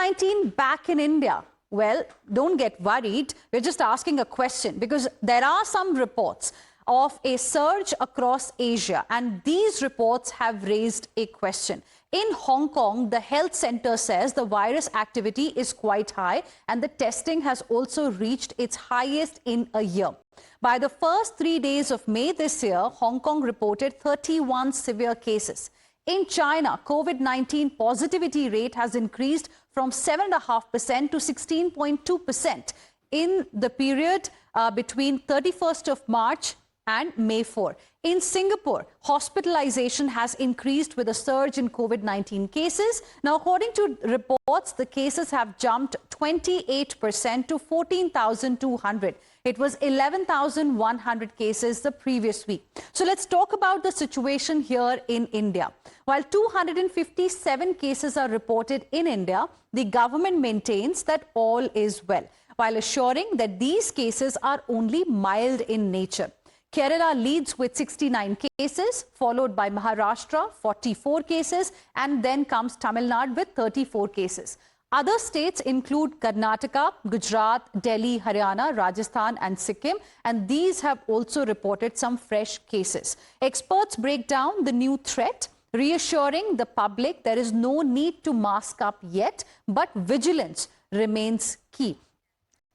COVID-19 back in India? Well, don't get worried. We're just asking a question because there are some reports of a surge across Asia, and these reports have raised a question. In Hong Kong, the health center says the virus activity is quite high and the testing has also reached its highest in a year. By the first 3 days of May this year, Hong Kong reported 31 severe cases. In China, COVID-19 positivity rate has increased from 7.5% to 16.2% in the period between 31st of March and May 4. In Singapore, hospitalization has increased with a surge in COVID-19 cases. Now, according to reports, the cases have jumped 28% to 14,200. It was 11,100 cases the previous week. So let's talk about the situation here in India. While 257 cases are reported in India, the government maintains that all is well, while assuring that these cases are only mild in nature. Kerala leads with 69 cases, followed by Maharashtra, 44 cases, and then comes Tamil Nadu with 34 cases. Other states include Karnataka, Gujarat, Delhi, Haryana, Rajasthan, and Sikkim, and these have also reported some fresh cases. Experts break down the new threat, reassuring the public there is no need to mask up yet, but vigilance remains key.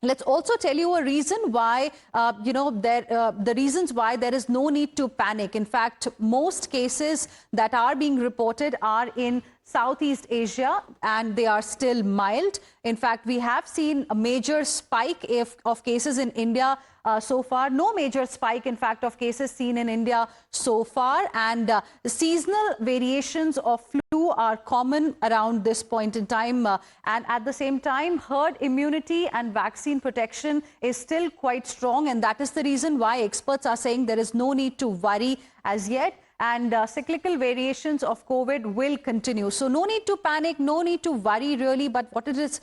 Let's also tell you a reason why, the reasons why there is no need to panic. In fact, most cases that are being reported are in Southeast Asia and they are still mild. In fact, we have seen a major spike of cases in India so far. No major spike, in fact, of cases seen in India so far. And the seasonal variations of flu are common around this point in time. And at the same time, herd immunity and vaccine protection is still quite strong. And that is the reason why experts are saying there is no need to worry as yet. And cyclical variations of COVID will continue. So no need to panic, no need to worry really. But what it is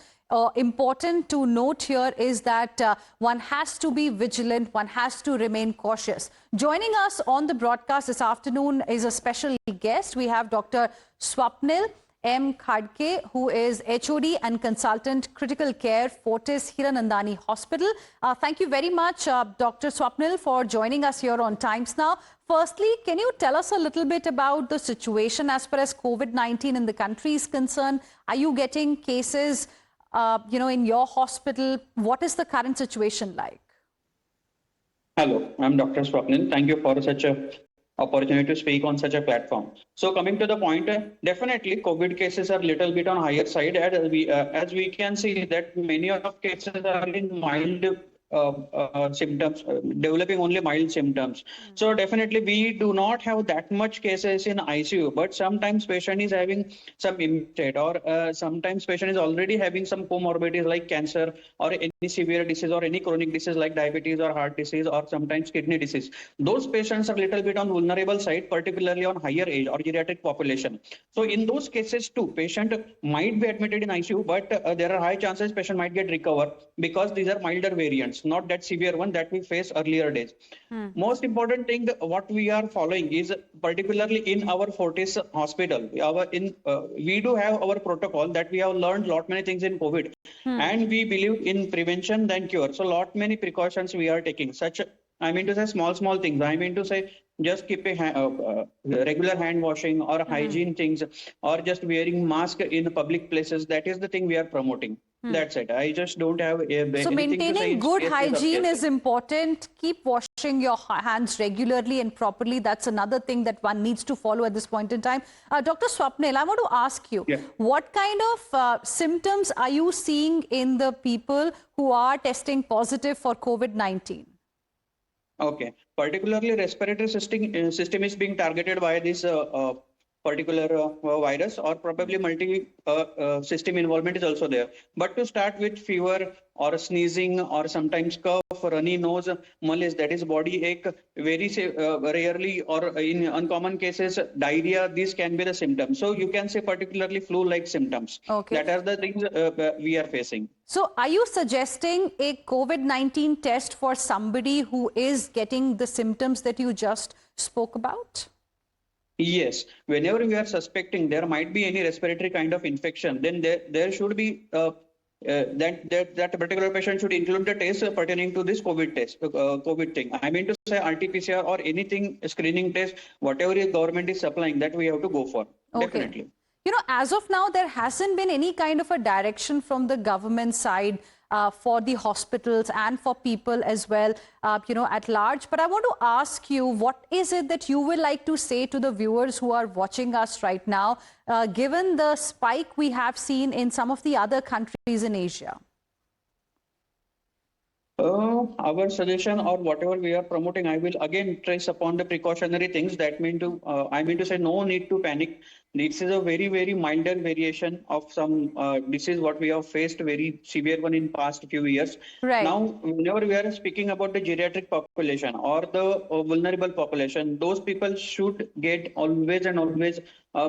important to note here is that one has to be vigilant, one has to remain cautious. Joining us on the broadcast this afternoon is a special guest. We have Dr. Swapnil M. Khadke, who is HOD and Consultant Critical Care, Fortis Hiranandani Hospital. Thank you very much, Dr. Swapnil, for joining us here on Times Now. Firstly, can you tell us a little bit about the situation as far as COVID-19 in the country is concerned? Are you getting cases, in your hospital? What is the current situation like? Hello, I'm Dr. Swapnil. Thank you for such a opportunity to speak on such a platform. So coming to the point, definitely COVID cases are a little bit on higher side, as we can see that many of cases are in mild symptoms, developing only mild symptoms. So definitely we do not have that much cases in ICU, but sometimes patient is having some immediate or sometimes patient is already having some comorbidities like cancer or any severe disease or any chronic disease like diabetes or heart disease or sometimes kidney disease. Those patients are a little bit on vulnerable side, particularly on higher age or geriatric population. So in those cases too, patient might be admitted in ICU, but there are high chances patient might get recover because these are milder variants, not that severe one that we faced earlier days. Most important thing what we are following is particularly in our Fortis hospital, we do have our protocol that we have learned lot many things in COVID and we believe in prevention than cure. So lot many precautions we are taking, such I mean to say small things. I mean to say just keep a regular hand washing or hygiene things or just wearing mask in public places. That is the thing we are promoting. That's it. I just don't have so maintaining good hygiene is important. Keep washing your hands regularly and properly. That's another thing that one needs to follow at this point in time. Dr. Swapnil, I want to ask you, what kind of symptoms are you seeing in the people who are testing positive for COVID-19? Okay, particularly respiratory system is being targeted by this particular virus, or probably multi-system involvement is also there. But to start with fever or sneezing or sometimes cough, runny nose, malaise, that is body ache, very rarely or in uncommon cases, diarrhea, these can be the symptoms. So you can say particularly flu-like symptoms. Okay. That are the things we are facing. So are you suggesting a COVID-19 test for somebody who is getting the symptoms that you just spoke about? Yes, whenever we are suspecting there might be any respiratory kind of infection, then there should be that particular patient should include the test pertaining to this COVID test, COVID thing. I mean to say RT-PCR or anything screening test, whatever the government is supplying, that we have to go for. Okay. Definitely. You know, as of now, there hasn't been any kind of a direction from the government side for the hospitals and for people as well, at large. But I want to ask you, what is it that you will like to say to the viewers who are watching us right now, given the spike we have seen in some of the other countries in Asia? Our suggestion or whatever we are promoting, I will again trace upon the precautionary things. I mean to say, no need to panic. This is a very, very milder variation of some disease what we have faced, very severe one in past few years. Right. Now, whenever we are speaking about the geriatric population or the vulnerable population, those people should get always and always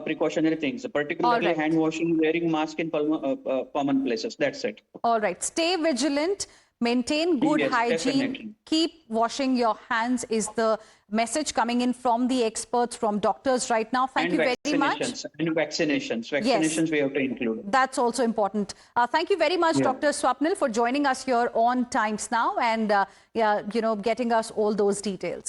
precautionary things, particularly right. hand washing, wearing mask in common places. That's it. All right. Stay vigilant. Maintain good Yes, hygiene. definitely. Keep washing your hands is the message coming in from the experts, from doctors right now. Thank you very much. And vaccinations we have to include. That's also important. Thank you very much, Dr. Swapnil, for joining us here on Times Now and getting us all those details.